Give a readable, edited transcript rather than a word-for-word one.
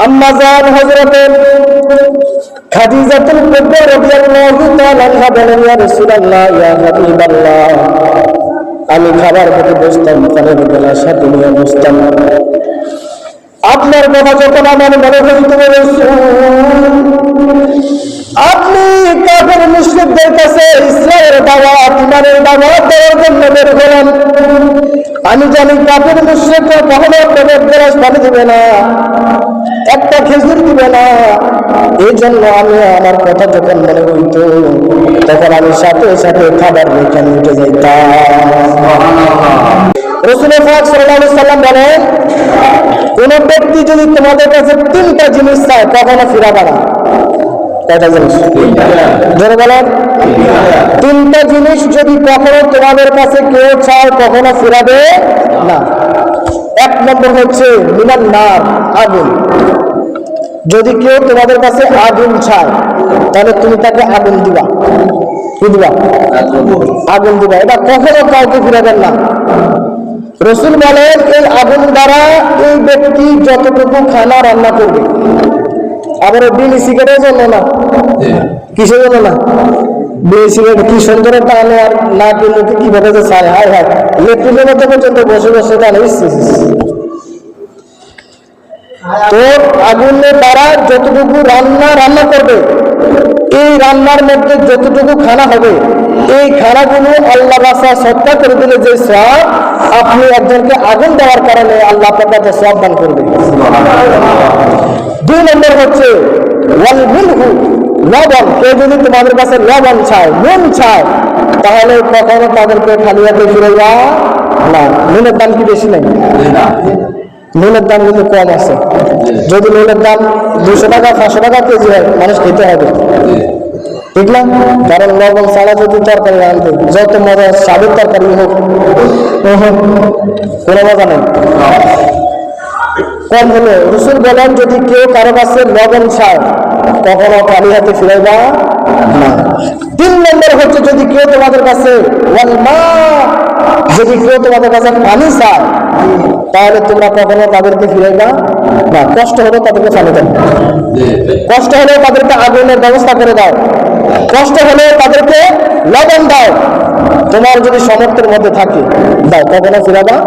আম্মা জান হযরত খাদিজাতুল কুবরা রাদিয়াল্লাহু তাআলা আনহা বলেন, ইয়া রাসূলুল্লাহ, ইয়া হাবিবাল্লাহ, আমি খাবার খেতে বসতাম, পানির গ্লাস হাতে নিয়ে বসতাম। আপনার কথা যখন আমার মনে হইত, আপনি কাফের মুশরিকদের কাছে ইসলামের দাওয়াত, ইমানের দাওয়াত দেওয়ার জন্য বের হলেন। আমি জানি কাফের মুশরিকরা কখনো পেটের গ্লাস পানি দিবে না, একটা খেজুর দিবে না। এই জন্য আমি আমার কথা যখন মনে হইত, তখন আমি সাথে সাথে খাবার রেখে উঠে যাইতাম। রাসূল পাক সাল্লাল্লাহু আলাইহি সাল্লাম বলেন, কোন ব্যক্তি যদি তোমাদের কাছে তিনটা জিনিস চায়, কখনো ফিরাবে না। কয়টা জিনিস? জোরে বলেন। তিনটা জিনিস যদি কখনো তোমাদের কাছে কেউ চায়, কখনো ফিরাবে না। এক নম্বর হচ্ছে মিনান নার, আগুন। যদি কেউ তোমাদের কাছে আগুন চায়, তাহলে তুমি তাকে আগুন দিবা। কি দিবা? আগুন দিবা। এটা কখনো কাউকে ফিরাবেন না। রাসূল বলেন, এই আগুন দ্বারা এই ব্যক্তি যতটুকু খানা রান্না করবে, আবার বিড়ি সিগারেটের জন্য না। কিসের জন্য না? বিড়ি সিগারেট কি সুন্দর টানে, আর না কিনে কিভাবে যে চায়, হায় হায়, লেট্রিনের মধ্যে পর্যন্ত বসে বসে টানে। তো আগুনের দ্বারা যতটুকু রান্না করবে, এই রান্নার মধ্যে যতটুকু খানা হবে, এই খানাগুলো আল্লাহ রাসা সৎকা করে দিলে যে সওয়াব, আপনি একজনকে আগুন দেওয়ার কারণে আল্লাহ আপনার কাছে সওয়াব দান করবে। দুই নম্বর হচ্ছে ওয়াল মিলহু, লবণ। কেউ যদি তোমাদের কাছে লবণ চায়, নুন চায়, তাহলে কখনো তাদেরকে খালি হাতে ফিরাইয়া না। নুনের দাম কি বেশি নেই? নুনের দাম কিন্তু কম আছে। যদি নুনের দাম 200 টাকা 500 টাকা কেজি হয়, মানুষ খেতে হবে, ঠিক না? কারণ লবণ ছাড়া যদি তরকারি রাঁধে, যত মজা স্বাদের তরকারি হোক, কোনো মজা নেই, কম হলো। রাসূল বলেন, যদি কেউ কারো কাছে লবণ চায়, কখনো খালি হাতে ফিরাইবা না। তিন নম্বর হচ্ছে, যদি কেউ তোমাদের কাছে ওয়াল মা, যদি কেউ তোমাদের কাছে পানি চায়, তাহলে তোমরা কখনো তাদেরকে ফিরাইবা না। কষ্ট হলে তাদেরকে পানি দাও, কষ্ট হলে তাদেরকে আগুনের ব্যবস্থা করে দাও, কষ্ট হলে তাদেরকে লবণ দাও। তোমার যদি সামর্থ্যের মধ্যে থাকে, দাও, কখনো ফিরাবা না।